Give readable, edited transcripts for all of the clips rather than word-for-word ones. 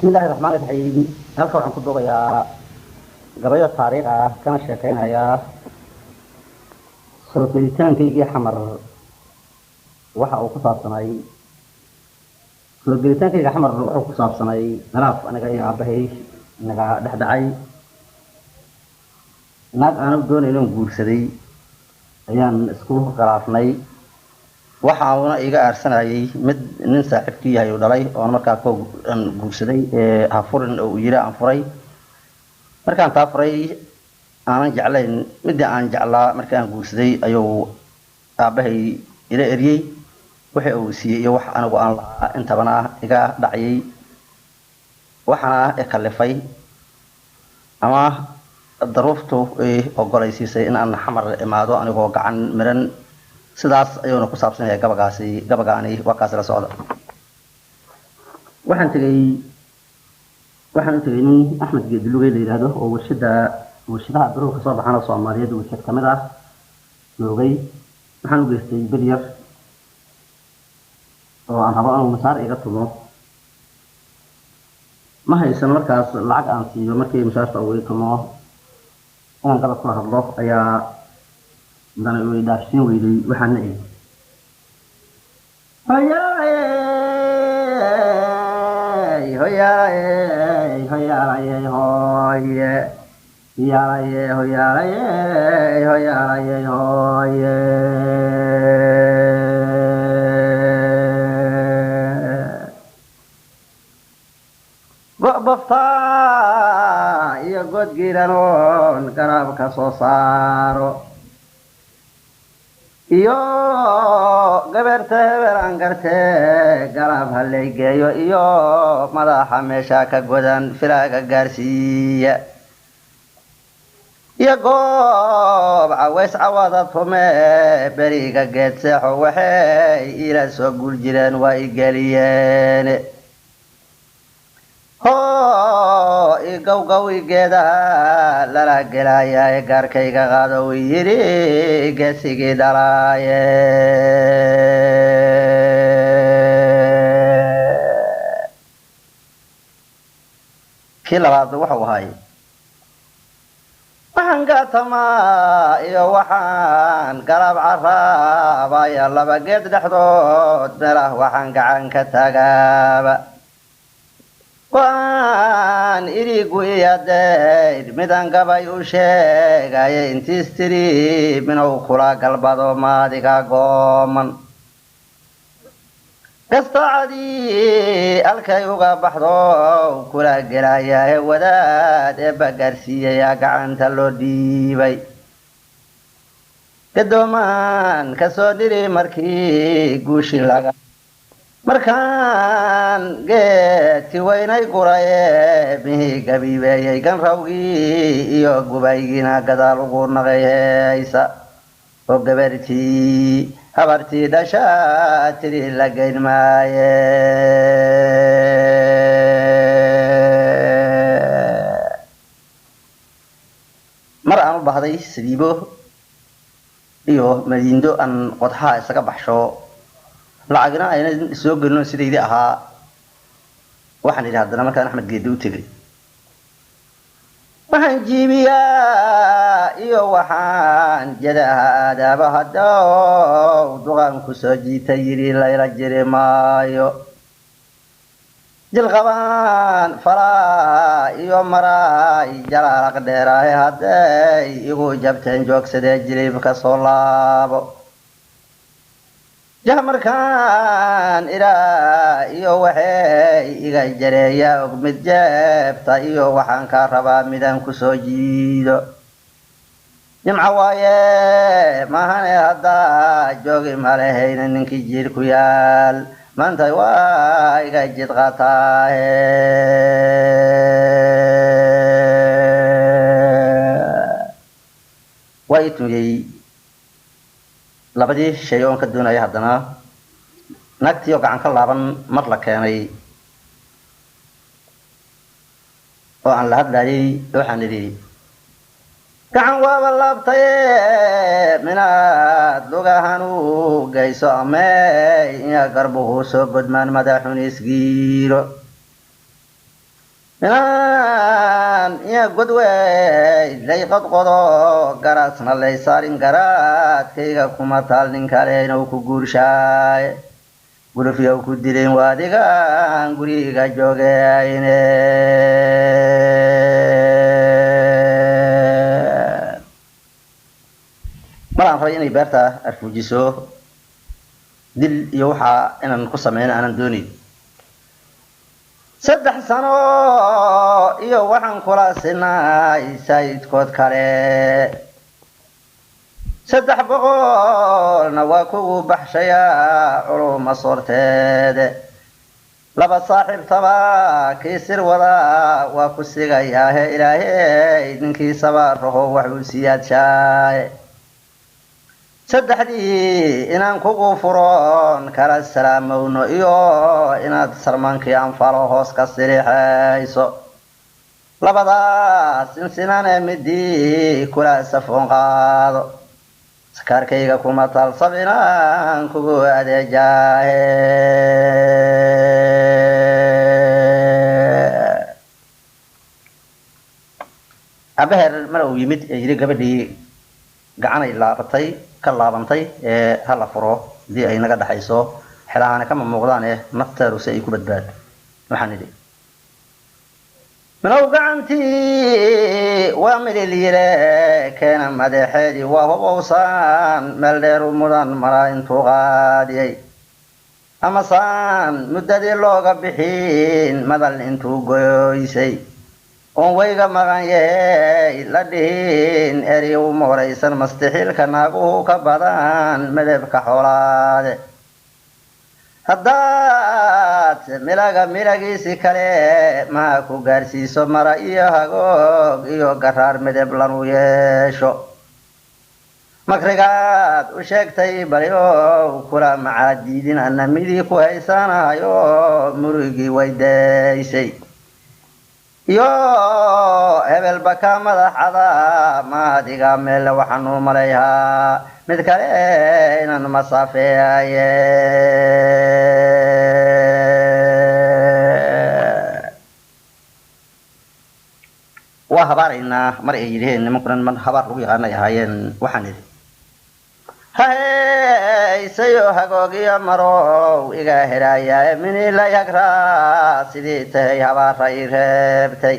بسم الله الرحمن الرحيم halka waxaan ku doodayaa gabayo taariikh ah kana sheekeynaya soo gelitaankaygii xamar waxa uu ku saabsanay soo gelitaankayga xamar wuxuu ku saabsanay khilaaf aniga iyo aabahay naga dhexdhacay naag aanu doonayn inaan guursaday ayaan isku khilaafnay waxa uuna iga aarsanayay mid nin saaxiibkii yahay oo dhalay oo markaa ko guursaday hafurin oo yiri aan furay markaan taa furay aanan jeclayn midda aan jeclaa markaan guursaday ayuu aabahay ila eriyay waxa uu siiyay iyo wax anigu aan lahaa intabana iga dhacayay waxana kalifay ama daruuftu ogolaysiisay in aan xamar imaado anigoo gacan miran sidaas ayuuna ku saabsan yahay gabagaani waa kaas la socda waxaan tagay nin Axmed Geedluugay la yiraahdo oo warshadaha daruurka soo baxana Soomaaliyeed oo warshad kamid ah joogay waxaan u geystay bilyar oo aan rabo inuu masaar iga tumo ma haysan markaas lacag aan siiyo markii masaarta uu tumo aan qalab ku hadlo ayaa dana way dhaafsin weyday waxaana ay baftaa iyo godgiiranoon garabka soo saaro iyo gabarta hebel aan gartee garab halleegeeyo iyo madaxa meesha ka godan firaaga gaarsiiya iyo goob caways cawada tume beriga geed seexo waxay ila soo guul jireen waa i geliyeen ho igawgawigeeda lala gelaya gaarkayga qaado uu yiri geesigii dhalaaye kii labaad wuxuu ahay waxaan gaatamaa iyo waxaan galab caraabaya laba geed dhexdood meelah waxaan gacan ka tagaaba waan irigu iyadayr midaan gabay u sheegaya intiis tiri minuu kula galbado maadiga gooman gastaacadii halkay uga baxdo kula gelaya wadaad eebba gaarsiiyaya gacanta loo dhiibay gadoomaan kasoo dhiri markii guushi laga markaan geedkii weynay guraye mihii gabiibeeyey ganrawgii iyo gubaygiina gadaal ugu naqay heeysa oo gabartii habartii dhashaa tiri la geyn maaye mar aan u bahday saliibo iyo madiindo aan qodxaa isaga baxsho lacagna ayna soo gelino sideedii ahaa waxaan idhi haddana markaan Axmed Geedi u tagay waxaan jiibiyaa iyo waxaan jadaha aadaaba haddow duqaan ku soo jiitay yiri layla jiri maayo jilqabaan falaa iyo maraay jalaalaq dheeraahe hadday igu jabteen joogsadee jilibka soo laabo markaan ilaa iyo waxay iga jareeya og mid jeebta iyo waxaan ka rabaa midaan ku soo jiido nimca waaye mahane haddaa joogi malahayna ninkii jiir ku yaal maanta waa iga jid qaataahe waa i tumiyey labadii shay oo ka doonaya haddana naagtii oo gacan ka laaban mar la keenay oo aan la hadlayay waxaan idhi gacan waaba laabtaye minaad lugahan u geyso amey iya garbuhu soo godmaan madaxun isgiiro inaan iya godwey lay qodqodo garaasna lay saarin garaadkayga kuma taal nin kale inuu ku guurshaaye gulufyow ku dileen waadigan guriga joogayne maraan rabay inay beerta arfuujiso dil iyo waxaa inaan ku sameyn aanan doonin 3 sano iyo waxaan kula sinay sayidkood kale 300 waa kugu baxshaya culuma soorteede laba saaxiib taba kii sir wada waa ku sigayaahe ilaahay ninkii sabaaraho wax uu siyaadshaay saddexdii inaan kugu furoon kala salaamowno iyo inaad sarmaankii anfalo hoos ka sirixayso labadaas insinane midii kula safoon qaado sakaarkayga kuma talsab inaan kugu adeejaahe abeher mar uu yimid yiri gabadhii gacanay laabatay ka laabantay hala furo dii ay naga dhaxayso xiraana kama muuqdaan nafteedu si ay ku badbaad waxaan idhi manow gacantii waa mililiyire keena madaxeedii waa hubowsaan meel dheer u mudan mara intuu qaadiyay ama saan muddadii looga bixin madal intuu goysay on wayga maqan yahay la dhihin eri u mooraysan mastixiilka naaguhu ka badan madabka xoolaade haddaad milagiisi kale maa ku gaarsiiso mara iyo hagoog iyo garaar midab lanu yeesho makrigaad u sheegtay baliow kula macaadiidin ana midii ku haysanayo murigii waydaysay iyo hebelba ka madaxada maadiga meel waxaan u maleeyaa mid kale inaan masaafeeyaye waa habaaraynaa mar ay yidhaheen nimankunan man habaar lagu yaqaanay ahaayeen waxaan idhi haysayo hagoogiyo marow iga helaaya mini la yagraa sidii tahay habaara ii reebtay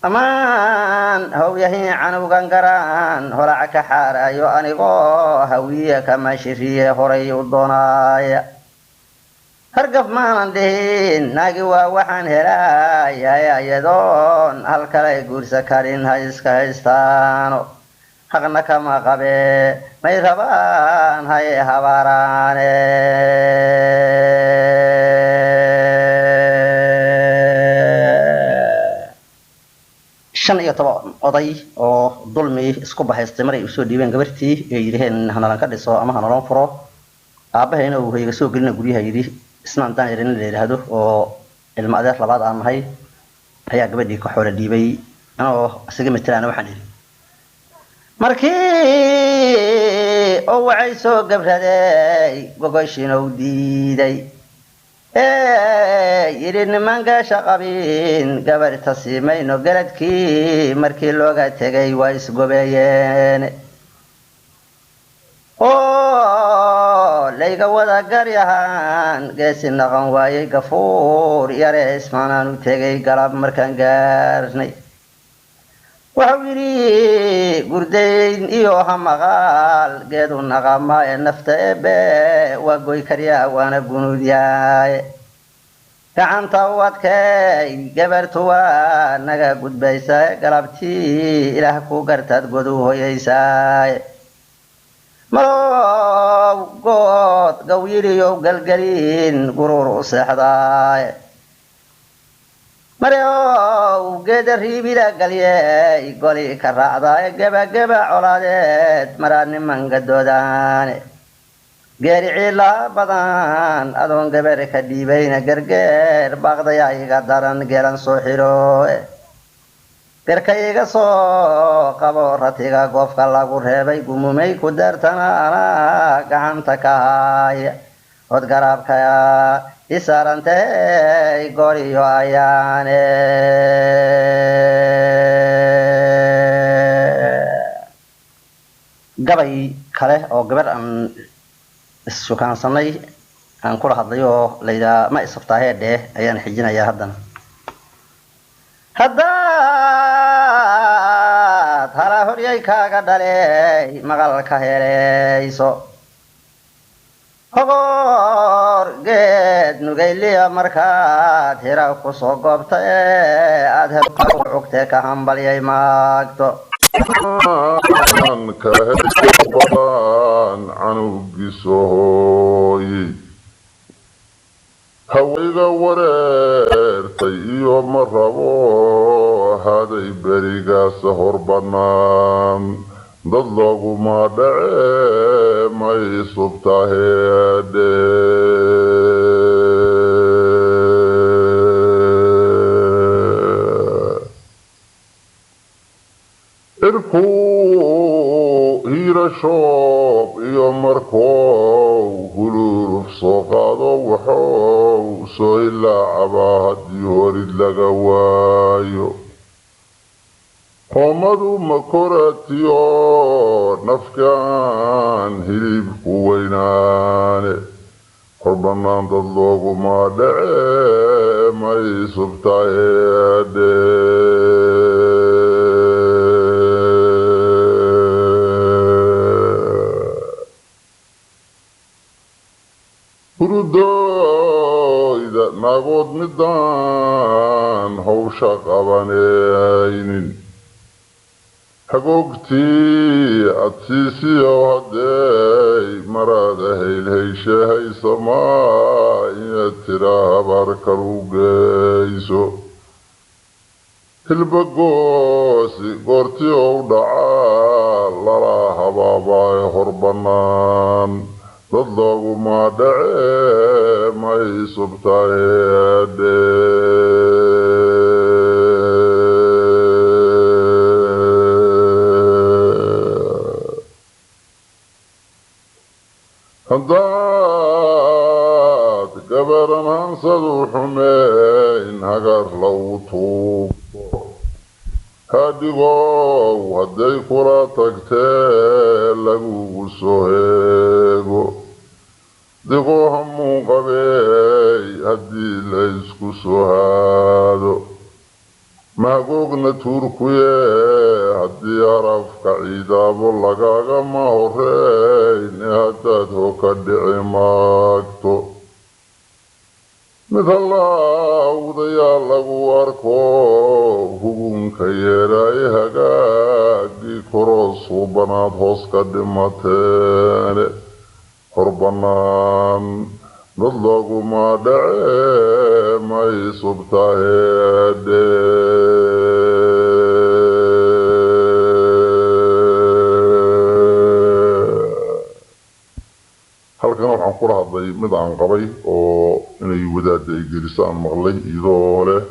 amaan hawyahiin canugan garaan holaca ka xaarayo anigoo hawiye kama shiriye horay u doonaaya hargaf maanan dhihin naagi waa waxaan helaaya ayadoon hal kale guursa karin ha iska haystaano haqna kama qabe may rabaan hay habaaraane shan iyo toban oday oo dulmi isku bahaystay maray u soo dhiibeen gabartii ay yiraahdeen hanalan ka dhiso ama hanalan furo aabahayna uu hayga soo gelina guriyaha yiri isnaan daan yarin la yiraahdo oo ilma adeer labaad aan nahay ayaa gabadhii ka xoolo dhiibay anoo isaga metelaan waxaan yiri markii oo waxay soo gabraday gogoshiina u diiday yiri nimanka shaqabin gabarta siimayno garadkii markii looga tagay waa isgobeeyeen oo layga wada garyahan geesi naqan waayay gafuur yare ismaanaan u tegay galab markaan gaarnay waxau yidhi gurdayn iyo hamaqaal geedu naqama ee nafta ebe waa goy karyaa waana gunuudyaaye gacanta u adkay gabartu waa naga gudbaysae galabtii ilaah ku gartaad godu hoyaysaaye malow good gawyidhiyow galgelin gurur u seexdaaye mariow geeda riibila galyey goli ka raacdaaye gebageba colaadeed maraa niman gadoodaane geeri ciilaa badan adoon gabar ka dhiibayna gargeer baaqdayaa iga daran geelan soo xidhooe garka iga soo qabo ratiga goofka lagu reebay gumumay ku daartana anaa gacanta ka haaya od garabkaya isarantay goriyo ayaane gabay kale oo gabar aan issukaansanay aan kula hadlay oo layda ma isaftaahee ayaan xijinayaa haddaad hala horyay kaaga dhalay maqalka helayso hogor geed nugayliya markaad hira ku soo goobta aad helka u cugtee ka hambalyay maagto كهربان عنو قصوي هويغا وريرتي iyo marabo haday beriga sahor banaan dad loogu ma dhace may subtaheede irku hiirashoob iyo markuu hululuf soo qaado wuxuu soo ilaacabaa haddii horid laga waayo qoomadu ma koratiyo nafkaan hilibku weynaane hor bannaan dad looguma dhace may subtaheede hurudooyda nagood midaan hawsha qabanaynin hagoogtii adsiisiyo hadday marada haylhayshahaysama inaad tiraa habaar kalu geyso hilbagoosi goortii ou dhacaa lala habaabaayo hor bannaan dad looguma dhace may subtaheede haddaad gabaran hansadu xumeyn hagar lagu tuugto hadhigow hadday kula tagtee lagugu soo heego diqoo hamuun qabeey haddii la isku soo haado mahagoogna tuurkuye haddii harafka ciidaabo lagagama horeyn haddaad hoka dhici maagto mid halaawdayaa lagu arko hugunka yeedhaay hagaagii koroo suubanaad hoos ka dhimateene hor bannaan dad looguma dhace may subtaheede halkan waxaan kula hadlay mid aan qabay oo inay wadaadda ay geliso aan maqlay iyadoo leh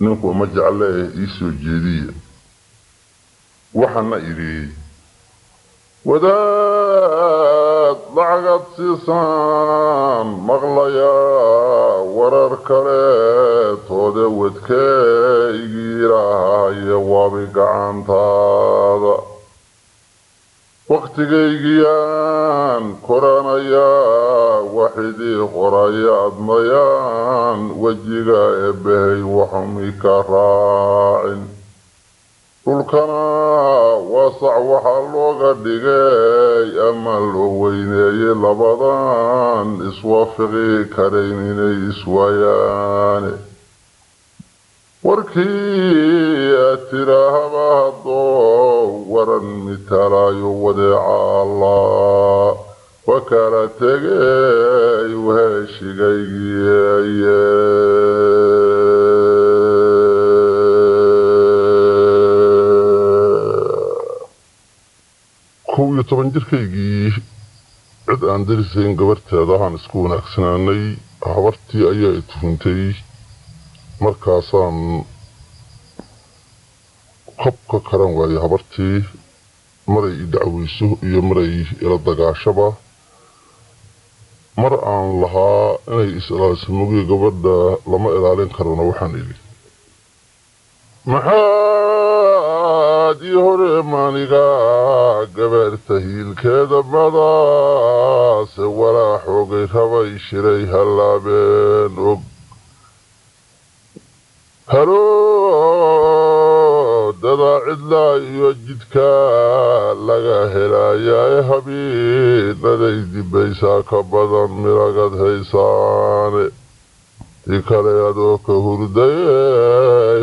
ninku ma jecle ii soo jeediya waxaana idhi wadaad lacagad siisaan maqlayaa warar kale toode wadkaygiilaahaye waabi gacantaada waqtigaygiyaan koranayaa waxidii qoraya admayaan wejiga eebbahay waxumi ka raacin dhulkana waasac waxaa looga dhigay ama loo weyneeyey labadan iswaafiqi karayn inay iswaayaane warkii aad tiraahaba haddoo waran mitalaayo wadeeca allah waa kala tegay waheshigaygiiye kow iyo toban jirkaygii cid aan darisayn gabarteeda waxaan isku wanaagsanaanay habartii ayaa i tuhuntay markaasaan qabka karan waayay habartii maray i dacweyso iyo maray ila dagaashaba mar aan lahaa inay is-ilaalisamugii gabadha lama ilaalin karana waxaan idhi maxaad ii hore maaniga gabarta hiilkeeda madaase walaa xoogay rabay shiray hallaabeen og haroodada cidlaa iyo jidka laga helayaa habiinaday dibaysaa ka badan miragad haysaane ti kale adoo ka hurday